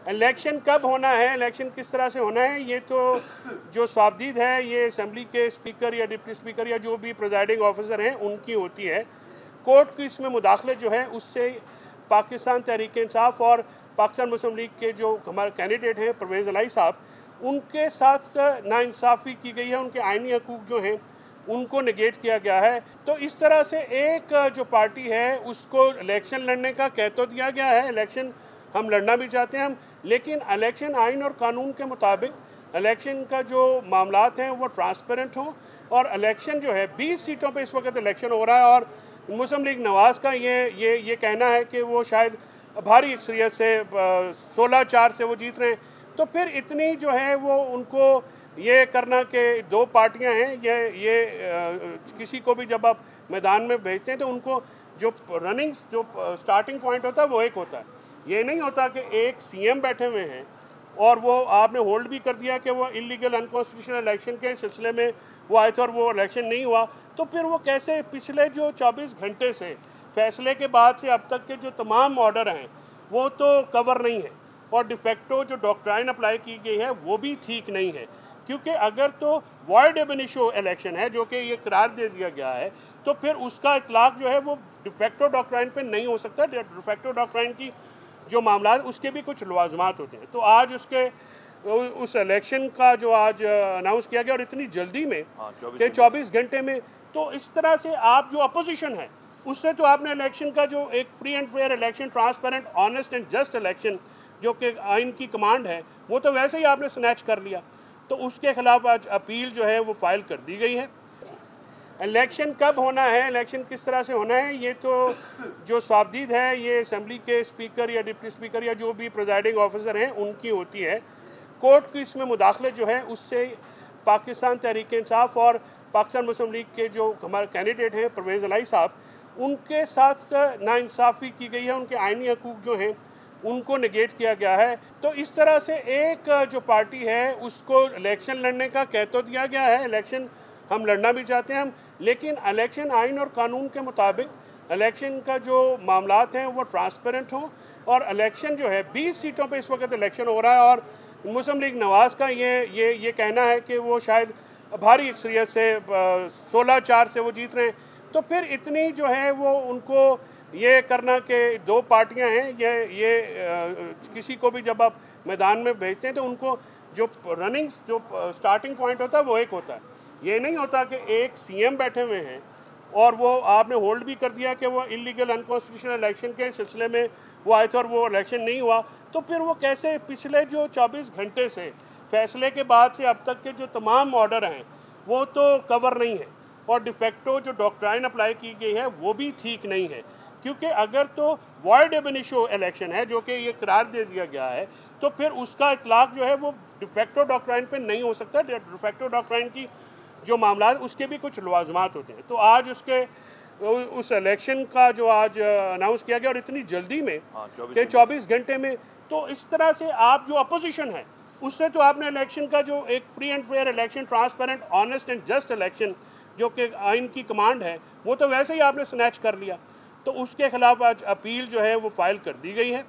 Election कब होना है, इलेक्शन किस तरह से होना है, ये तो जो स्वाबदीद है ये असेंबली के स्पीकर या डिप्टी स्पीकर या जो भी प्रिजाइडिंग ऑफिसर हैं उनकी होती है। कोर्ट की इसमें मुदाखलत जो है उससे पाकिस्तान तहरीक इंसाफ और पाकिस्तान मुस्लिम लीग के जो हमारे कैंडिडेट हैं परवेज़ इलाही साहब, उनके साथ नाइंसाफ़ी की गई है, उनके आइनी हकूक़ जो हैं उनको नेगेट किया गया है। तो इस तरह से एक जो पार्टी है उसको इलेक्शन लड़ने का कह तो दिया गया है, इलेक्शन हम लड़ना भी चाहते हैं हम, लेकिन इलेक्शन आइन और कानून के मुताबिक इलेक्शन का जो मामलात हैं वो ट्रांसपेरेंट हों। और इलेक्शन जो है 20 सीटों पे इस वक्त इलेक्शन हो रहा है और मुस्लिम लीग नवाज़ का ये कहना है कि वो शायद भारी अक्सरियत से 16-4 से वो जीत रहे हैं। तो फिर इतनी जो है वो उनको ये करना कि दो पार्टियां हैं, किसी को भी जब आप मैदान में भेजते हैं तो उनको जो रनिंग जो स्टार्टिंग पॉइंट होता है वो एक होता है। ये नहीं होता कि एक सीएम बैठे हुए हैं और वो आपने होल्ड भी कर दिया कि वो इलीगल अनकॉन्स्टिट्यूशनल इलेक्शन के सिलसिले में वो आए थे और वो इलेक्शन नहीं हुआ। तो फिर वो कैसे पिछले जो 24 घंटे से फैसले के बाद से अब तक के जो तमाम ऑर्डर हैं वो तो कवर नहीं है और डिफेक्टो जो डॉक्ट्राइन अप्लाई की गई है वो भी ठीक नहीं है। क्योंकि अगर तो वॉइड एब इनिशियो इलेक्शन है जो कि ये करार दे दिया गया है तो फिर उसका इतलाक जो है वो डिफेक्टो डॉक्ट्राइन पे नहीं हो सकता। डिफेक्टो डॉक्ट्राइन की जो मामला उसके भी कुछ लवाजमात होते हैं। तो आज उसके उस इलेक्शन का जो आज अनाउंस किया गया और इतनी जल्दी में कि 24 घंटे में, तो इस तरह से आप जो अपोजिशन है उससे तो आपने इलेक्शन का जो एक free and fair election, transparent, honest and just election जो कि आइन की कमांड है वो तो वैसे ही आपने स्नैच कर लिया। तो उसके खिलाफ आज अपील जो है वो फाइल कर दी गई है। इलेक्शन कब होना है, इलेक्शन किस तरह से होना है, ये तो जो स्वाबदीद है ये असेंबली के स्पीकर या डिप्टी स्पीकर या जो भी प्रिजाइडिंग ऑफिसर हैं उनकी होती है। कोर्ट की इसमें मुदाखलत जो है उससे पाकिस्तान तहरीक इंसाफ और पाकिस्तान मुस्लिम लीग के जो हमारे कैंडिडेट हैं परवेज़ इलाही साहब, उनके साथ नाइंसाफ़ी की गई है, उनके आइनी हकूक़ जो हैं उनको नेगेट किया गया है। तो इस तरह से एक जो पार्टी है उसको इलेक्शन लड़ने का कह तो दिया गया है, इलेक्शन हम लड़ना भी चाहते हैं हम, लेकिन इलेक्शन आइन और कानून के मुताबिक इलेक्शन का जो मामलात हैं वो ट्रांसपेरेंट हों। और इलेक्शन जो है 20 सीटों पे इस वक्त इलेक्शन हो रहा है और मुस्लिम लीग नवाज़ का ये कहना है कि वो शायद भारी अक्सरियत से 16-4 से वो जीत रहे हैं। तो फिर इतनी जो है वो उनको ये करना कि दो पार्टियां हैं, किसी को भी जब आप मैदान में भेजते हैं तो उनको जो रनिंग जो स्टार्टिंग पॉइंट होता है वो एक होता है। ये नहीं होता कि एक सीएम बैठे हुए हैं और वो आपने होल्ड भी कर दिया कि वो इलीगल अनकॉन्स्टिट्यूशनल इलेक्शन के सिलसिले में वो आए थे और वो इलेक्शन नहीं हुआ। तो फिर वो कैसे पिछले जो 24 घंटे से फैसले के बाद से अब तक के जो तमाम ऑर्डर हैं वो तो कवर नहीं है और डिफेक्टो जो डॉक्ट्राइन अप्लाई की गई है वो भी ठीक नहीं है। क्योंकि अगर तो वॉइड एब इनिशियो इलेक्शन है जो कि ये करार दे दिया गया है तो फिर उसका इतलाक जो है वो डिफेक्टो डॉक्ट्राइन पे नहीं हो सकता। डिफेक्टो डॉक्ट्राइन की जो मामला उसके भी कुछ लवाजमात होते हैं। तो आज उसके उस इलेक्शन का जो आज अनाउंस किया गया और इतनी जल्दी में कि 24 घंटे में, तो इस तरह से आप जो अपोजिशन है उससे तो आपने इलेक्शन का जो एक free and fair election, transparent, honest and just election जो कि आइन की कमांड है वो तो वैसे ही आपने स्नैच कर लिया। तो उसके खिलाफ आज अपील जो है वो फाइल कर दी गई है।